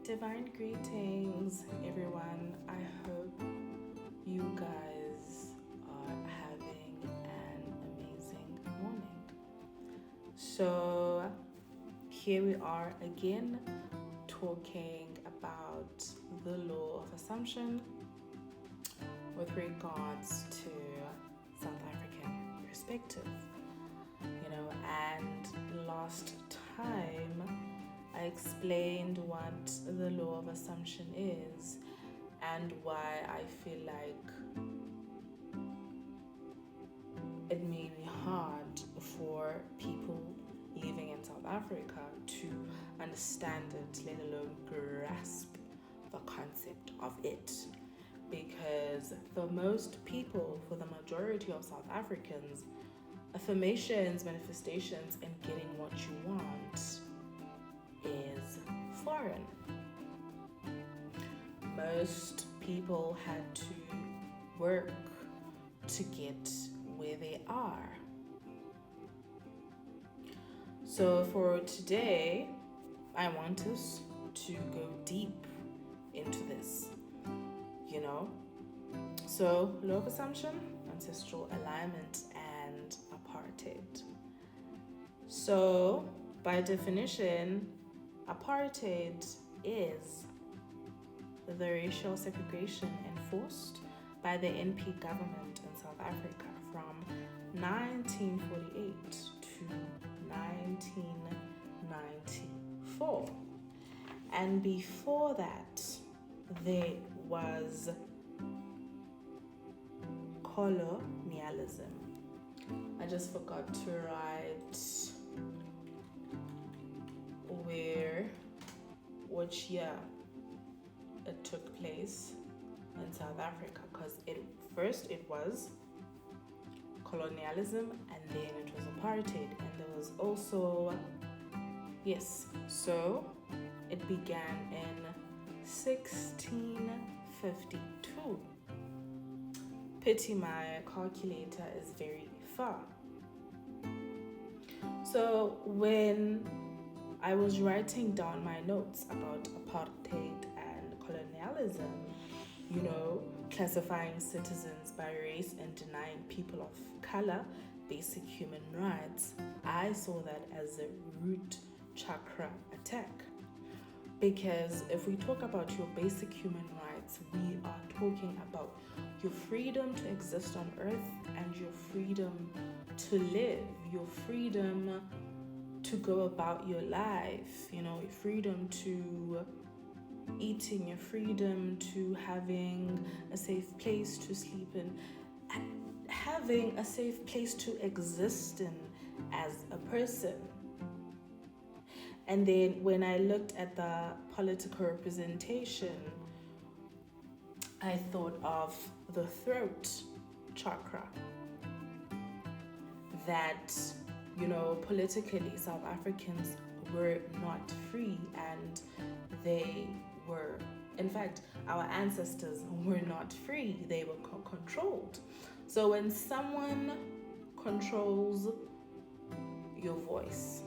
Divine greetings, everyone. I hope you guys are having an amazing morning. So, here we are again talking about the law of assumption with regards to South African perspective. And last time I explained what the law of assumption is and why I feel like it may be hard for people living in South Africa to understand it, let alone grasp the concept of it. Because for most people, for the majority of South Africans, affirmations, manifestations, and getting what you want is foreign. Most people had to work to get where they are. So for today, I want us to go deep into this, So law of assumption, ancestral alignment, and apartheid. So by definition, apartheid is the racial segregation enforced by the NP government in South Africa from 1948 to 1994. And before that, there was colonialism. I just forgot to write which year it took place in South Africa, because it was colonialism and then it was apartheid, and there was also so it began in 1652. Pity my calculator is very far. So when I was writing down my notes about apartheid and colonialism, classifying citizens by race and denying people of color basic human rights, I saw that as a root chakra attack. Because if we talk about your basic human rights, we are talking about your freedom to exist on earth and your freedom to live, your freedom to go about your life, your freedom to eating, your freedom to having a safe place to sleep in, having a safe place to exist in as a person. And then when I looked at the political representation, I thought of the throat chakra. That, politically South Africans were not free, and they were, in fact, our ancestors were not free. They were controlled. So when someone controls your voice,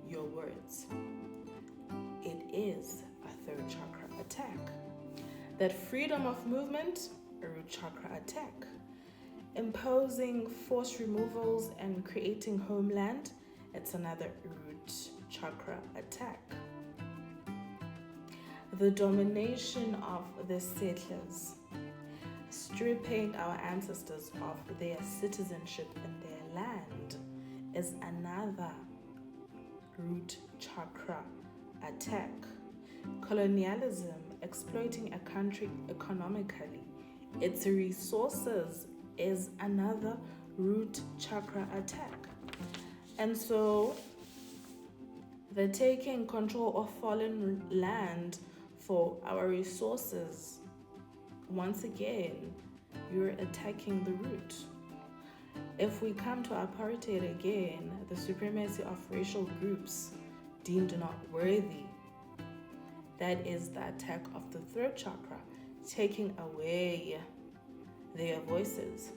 your words, it is a third chakra attack. That freedom of movement, a root chakra attack. Imposing forced removals and creating homeland, it's another root chakra attack. The domination of the settlers, stripping our ancestors of their citizenship in their land, is another root chakra attack. Colonialism, exploiting a country economically, its resources, is another root chakra attack. And so the taking control of foreign land for our resources, once again, you're attacking the root. If we come to apartheid again, the supremacy of racial groups deemed not worthy, that is the attack of the third chakra, taking away their voices.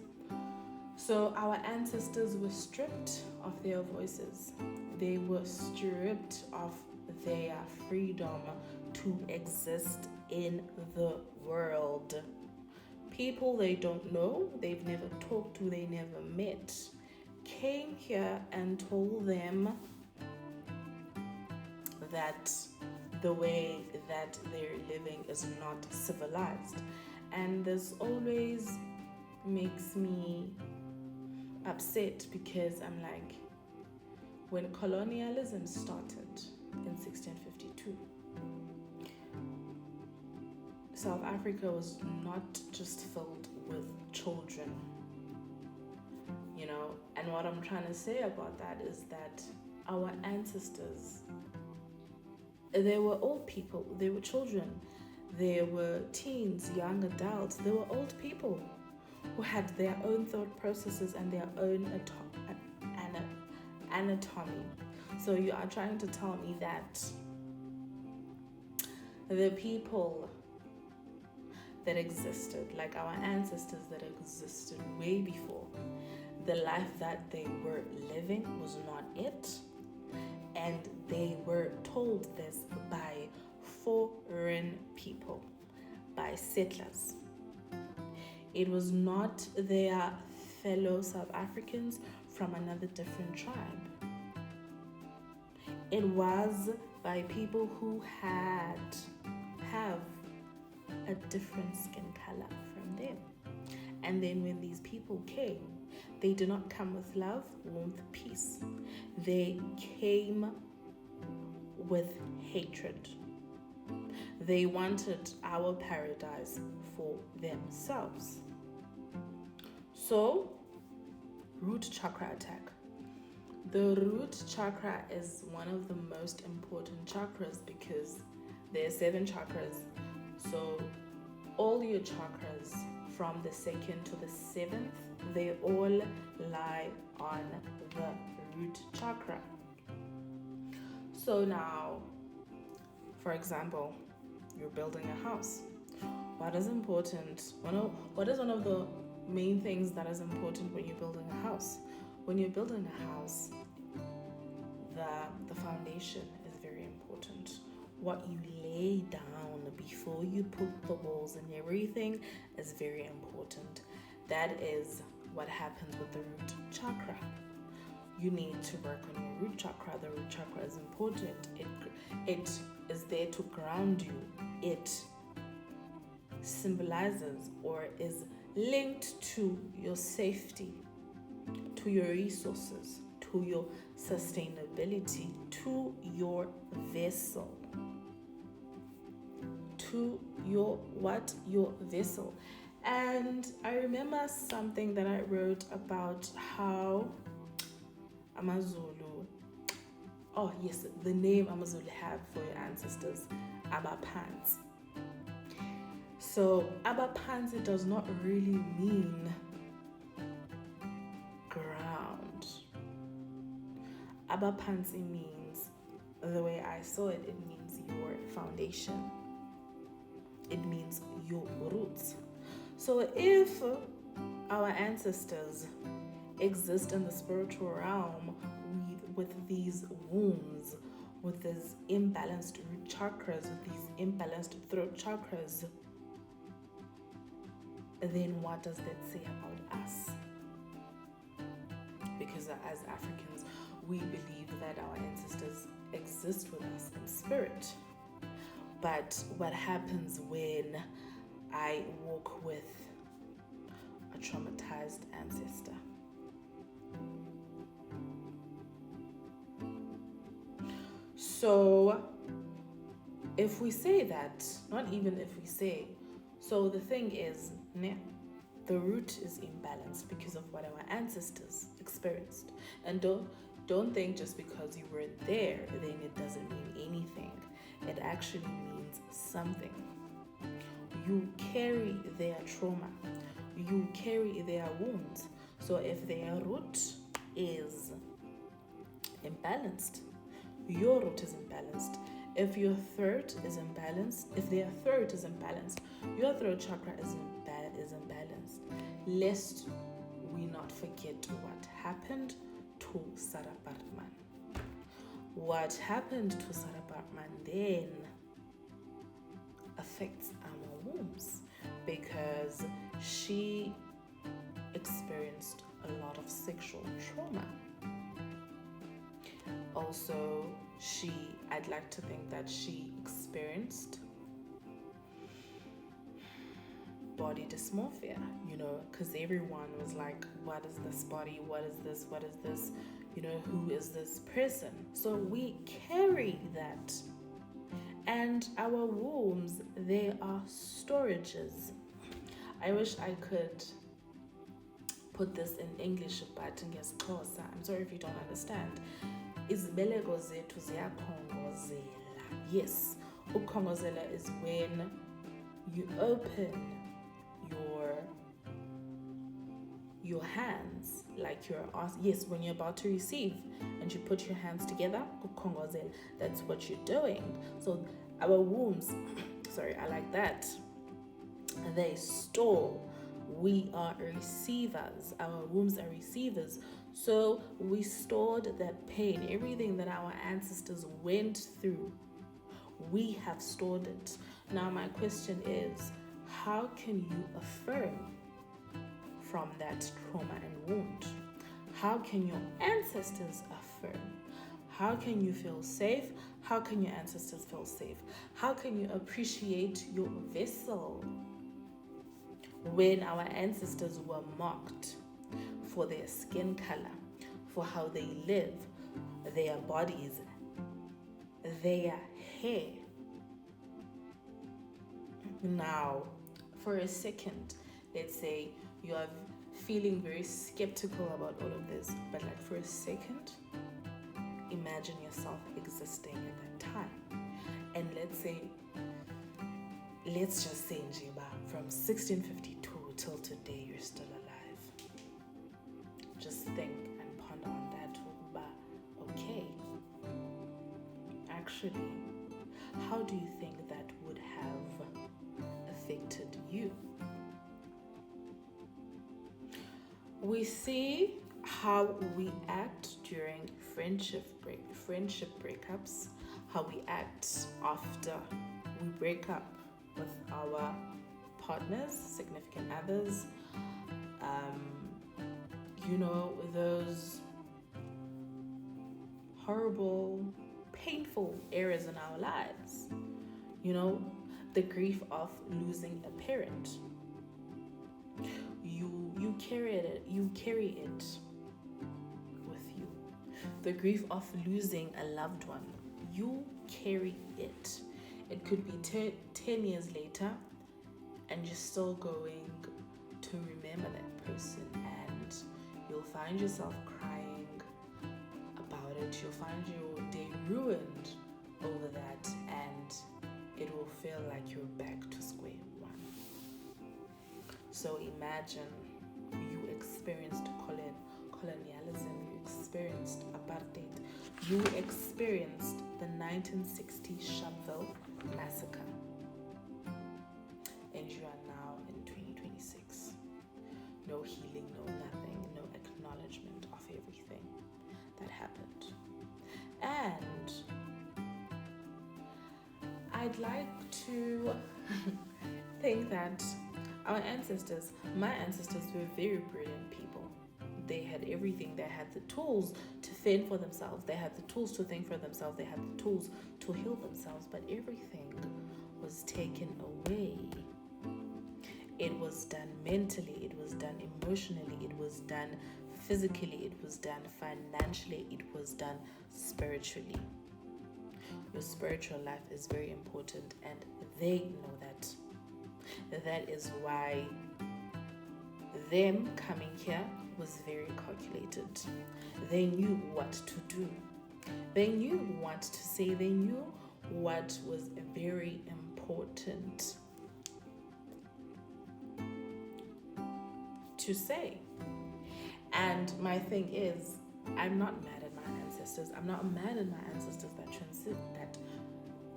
So our ancestors were stripped of their voices. They were stripped of their freedom to exist in the world. People they don't know, they've never talked to, they never met, came here and told them that the way that they're living is not civilized. And this always makes me upset because I'm like, when colonialism started in 1652, South Africa was not just filled with children, and what I'm trying to say about that is that our ancestors, they were old people, they were children, they were teens, young adults, they were old people who had their own thought processes and their own anatomy. So you are trying to tell me that the people that existed, like our ancestors that existed way before, the life that they were living was not it, and they were told this by foreign people, by settlers. It was not their fellow South Africans from another different tribe. It was by people who have a different skin color from them. And then when these people came, they did not come with love, warmth, peace. They came with hatred. They wanted our paradise for themselves. So, root chakra attack. The root chakra is one of the most important chakras because there are 7 chakras. So all your chakras from the 2nd to the 7th, they all lie on the root chakra. So now, for example, you're building a house. What is important? What is one of the main things that is important when you're building a house? When you're building a house, the foundation is very important. What you lay down before you put the walls and everything is very important. That is what happens with the root chakra. You need to work on your root chakra. The root chakra is important. It is there to ground you. It symbolizes or is linked to your safety, to your resources, to your sustainability, to your vessel. To your vessel. And I remember something that I wrote about how Amazulu, the name Amazulu have for your ancestors, Abapans. So Abapans, it does not really mean ground. Abapans, it means, the way I saw it, it means your foundation. It means your roots. So if our ancestors exist in the spiritual realm with these wombs, with these imbalanced root chakras, with these imbalanced throat chakras, then what does that say about us? Because as Africans, we believe that our ancestors exist with us in spirit. But what happens when I walk with a traumatized ancestor? So if we say that, not even if we say, so the thing is, the root is imbalanced because of what our ancestors experienced. And don't think just because you were there, then it doesn't mean anything. It actually means something. You carry their trauma. You carry their wounds. So if their root is imbalanced, your root is imbalanced. If your throat is imbalanced, if their throat is imbalanced, your throat chakra is imbalanced. Lest we not forget what happened to Sarah Bartman. what happened to Sarah Bartman then affects our wombs, because she experienced a lot of sexual trauma. Also, I'd like to think that she experienced body dysmorphia, because everyone was like, what is this body? What is this? What is this? Who is this person? So we carry that. And our wombs, they are storages. I wish I could put this in English, but in Xhosa, I'm sorry if you don't understand. Izibeleko zethu ziyakhongozela. Yes, ukukhongozela is when you open your hands, like when you're about to receive and you put your hands together, ukukhongozela, that's what you're doing. So our wombs, sorry, I like that. They store. We are receivers. Our wombs are receivers. So we stored that pain, everything that our ancestors went through. We have stored it. Now my question is, how can you affirm from that trauma and wound? How can your ancestors affirm? How can you feel safe? How can your ancestors feel safe? How can you appreciate your vessel? When our ancestors were mocked for their skin color, for how they live, their bodies, their hair. Now, for a second, let's say you are feeling very skeptical about all of this, but like for a second, imagine yourself existing at that time. And let's just say Njiba, from 1652 till today, you're still alive. Just think and ponder on that. Okay, actually, how do you think that would have affected you? We see how we act during friendship breakups, how we act after we break up with our partners, significant others, those horrible, painful areas in our lives, the grief of losing a parent. You carry it with you. The grief of losing a loved one, you carry it. It could be 10 years later and you're still going to remember that person, and you'll find yourself crying about it. You'll find your day ruined over that, and it will feel like you're back to square one. So imagine you experienced colonialism, you experienced apartheid, you experienced the 1960 Sharpeville massacre, and you are now in 2026. No healing, no nothing, no acknowledgement of everything that happened. And I'd like to think that our ancestors, my ancestors, were very brilliant people. They had everything. They had the tools to fend for themselves. They had the tools to think for themselves. They had the tools to heal themselves. But everything was taken away. It was done mentally. It was done emotionally. It was done physically. It was done financially. It was done spiritually. Your spiritual life is very important, and they know that. That is why them coming here was very calculated. They knew what to do. They knew what to say. They knew what was very important to say. And my thing is, I'm not mad at my ancestors. I'm not mad at my ancestors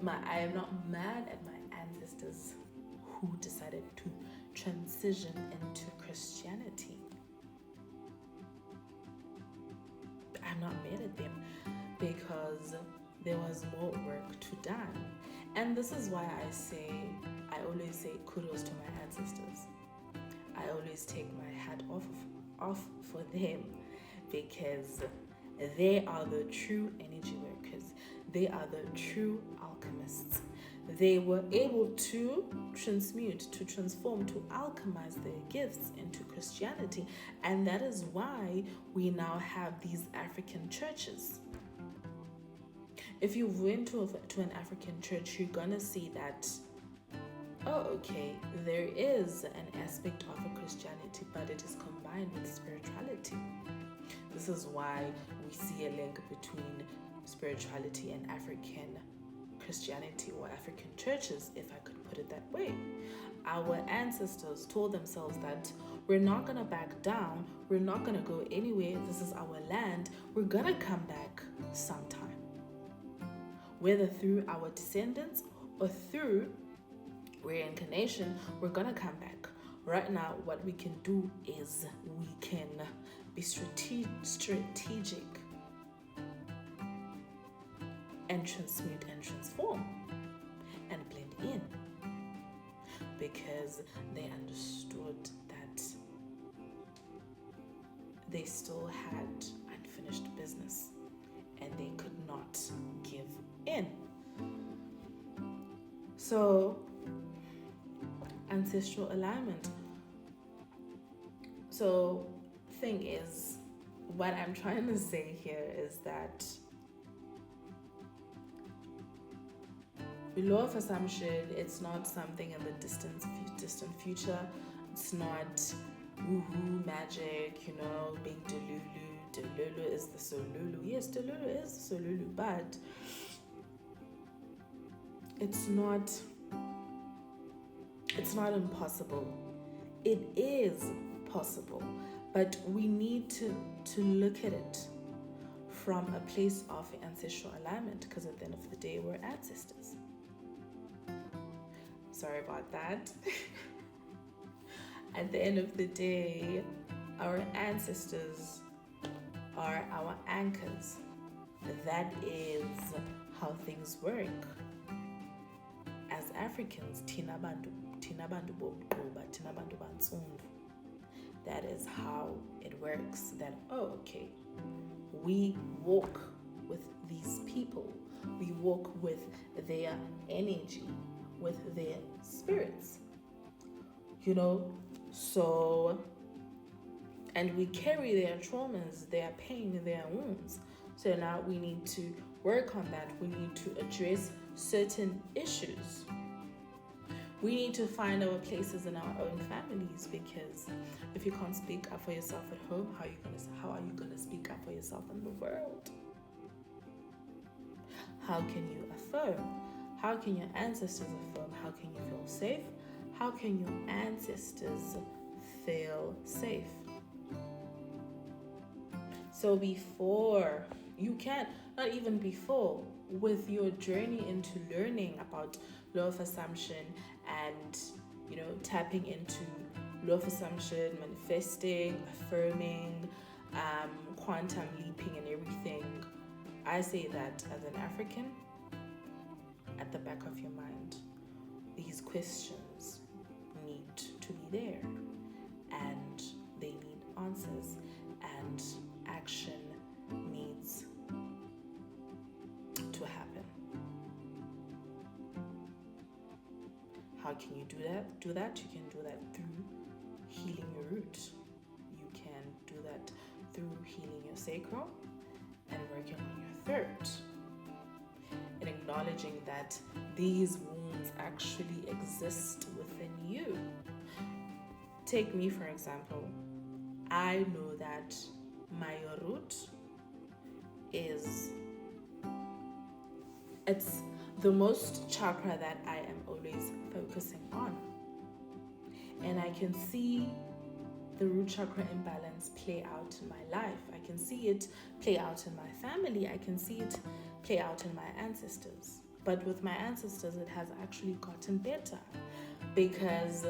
I am not mad at my ancestors who decided to transition into Christianity. I'm not mad at them. because there was more work to done. And this is why I always say kudos to my ancestors. I always take my hat off for them, because they are the true energy workers. They are the true alchemists. They were able to transmute, to transform, to alchemize their gifts into Christianity. And that is why we now have these African churches. If you went to an African church, you're going to see that, oh, okay, there is an aspect of a Christianity, but it is combined with spirituality. This is why we see a link between spirituality and African Christianity, or African churches, if I could put it that way. Our ancestors told themselves that we're not going to back down, we're not going to go anywhere, this is our land, we're going to come back sometime. Whether through our descendants or through reincarnation, we're going to come back. Right now, what we can do is we can be strategic and transmute and transform and blend in, because they understood that they still had unfinished business and they could not give in. So, ancestral alignment. So, thing is, what I'm trying to say here is that the law of assumption, it's not something in the distant future. It's not woohoo magic, being Delulu. Delulu is the Solulu. Yes, Delulu is the Solulu, but it's not impossible. It is possible, but we need to look at it from a place of ancestral alignment, because at the end of the day, we're ancestors. Sorry about that. At the end of the day, our ancestors are our anchors. That is how things work. As Africans, thina bantu bomqoba, thina bantu bantsundu. That is how it works. That, oh, okay, we walk with these people. We walk with their energy, with their spirits, so, and we carry their traumas, their pain, their wounds. So now we need to work on that. We need to address certain issues. We need to find our places in our own families, because if you can't speak up for yourself at home, how are you gonna speak up for yourself in the world? How can you affirm? How can your ancestors affirm? How can you feel safe? How can your ancestors feel safe? So before, you can't, not even before, with your journey into learning about law of assumption and, tapping into law of assumption, manifesting, affirming, quantum leaping and everything, I say that as an African, at the back of your mind, these questions need to be there, and they need answers, and action needs to happen. How can you do that? You can do that through healing your root. You can do that through healing your sacral and working on your third, and acknowledging that these wounds actually exist within you. Take me, for example. I know that my root it's the most chakra that I am always focusing on. And I can see the root chakra imbalance play out in my life. I can see it play out in my family. I can see it play out in my ancestors. But with my ancestors, it has actually gotten better, because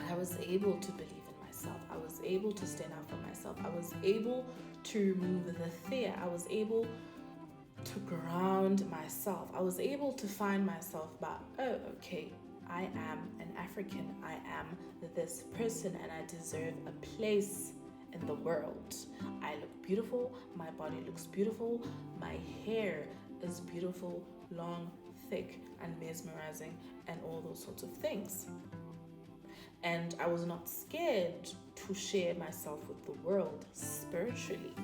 I was able to believe in myself. I was able to stand up for myself. I was able to remove the fear. I was able to ground myself. I was able to find myself by, oh, okay, I am an African. I am this person and I deserve a place in the world. I look beautiful. My body looks beautiful. My hair is beautiful, long, thick, and mesmerizing, and all those sorts of things. And I was not scared to share myself with the world spiritually.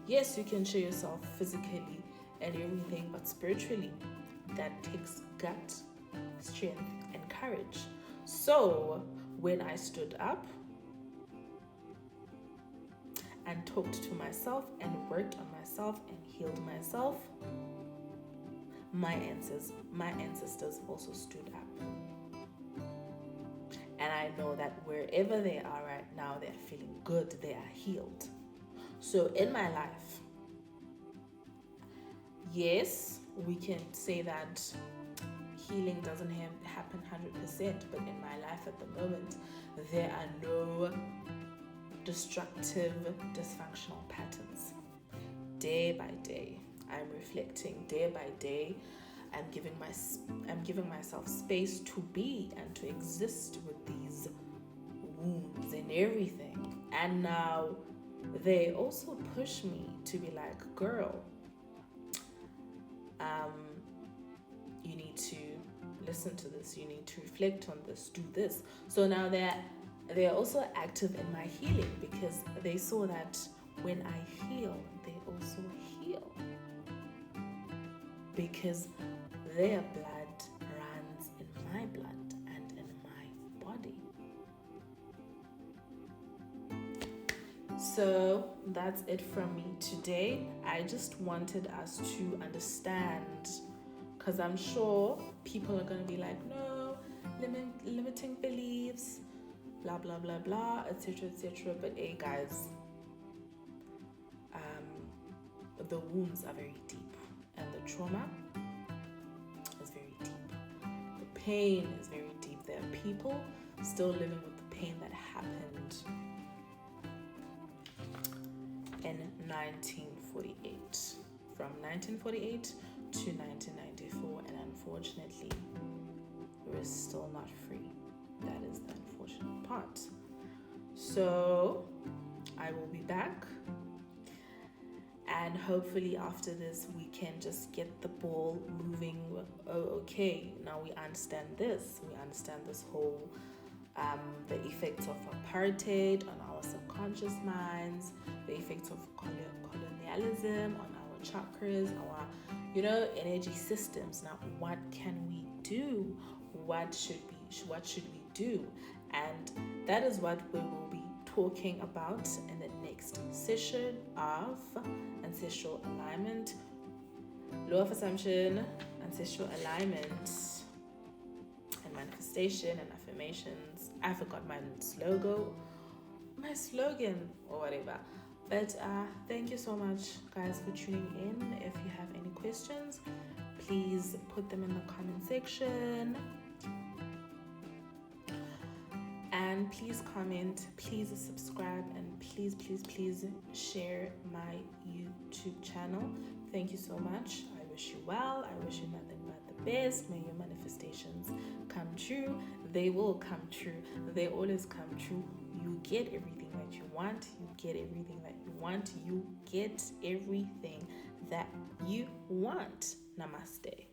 Yes, you can share yourself physically and everything, but spiritually, that takes gut, strength, and courage. So when I stood up and talked to myself and worked on myself and healed myself, my ancestors also stood up. And I know that wherever they are right now, they're feeling good, they are healed. So in my life, yes, we can say that healing doesn't happen 100%, but in my life at the moment, there are no destructive, dysfunctional patterns. Day by day, I'm reflecting. Day by day, I'm giving myself space to be and to exist with these wounds and everything. And now they also push me to be like, girl, you need to listen to this, you need to reflect on this, do this. So now they're also active in my healing because they saw that when I heal, they also heal. Because their blood runs in my blood and in my body. So that's it from me today. I just wanted us to understand, because I'm sure people are going to be like, no, limiting beliefs, blah, blah, blah, blah, etc., etc. But hey, guys, the wounds are very deep and the trauma is very deep. The pain is very deep. There are people still living with the pain that happened in 1948. From 1948 to 1994, and unfortunately, we're still not free. That is the unfortunate part. So, I will be back. And hopefully after this, we can just get the ball moving. Oh, okay, now we understand this. We understand this whole, the effects of apartheid on our subconscious minds, the effects of colonialism on our chakras, our, energy systems. Now, what can we do? What should we do? And that is what we will be talking about in the next session of ancestral alignment, law of assumption, ancestral alignment, and manifestation and affirmations. I forgot my slogan or whatever. But thank you so much, guys, for tuning in. If you have any questions, please put them in the comment section. And please comment, please subscribe, and please share my YouTube channel. Thank you so much. I wish you well. I wish you nothing but the best. May your manifestations come true. They will come true. They always come true. You get everything that you want. You get everything that you want. You get everything that you want. Namaste.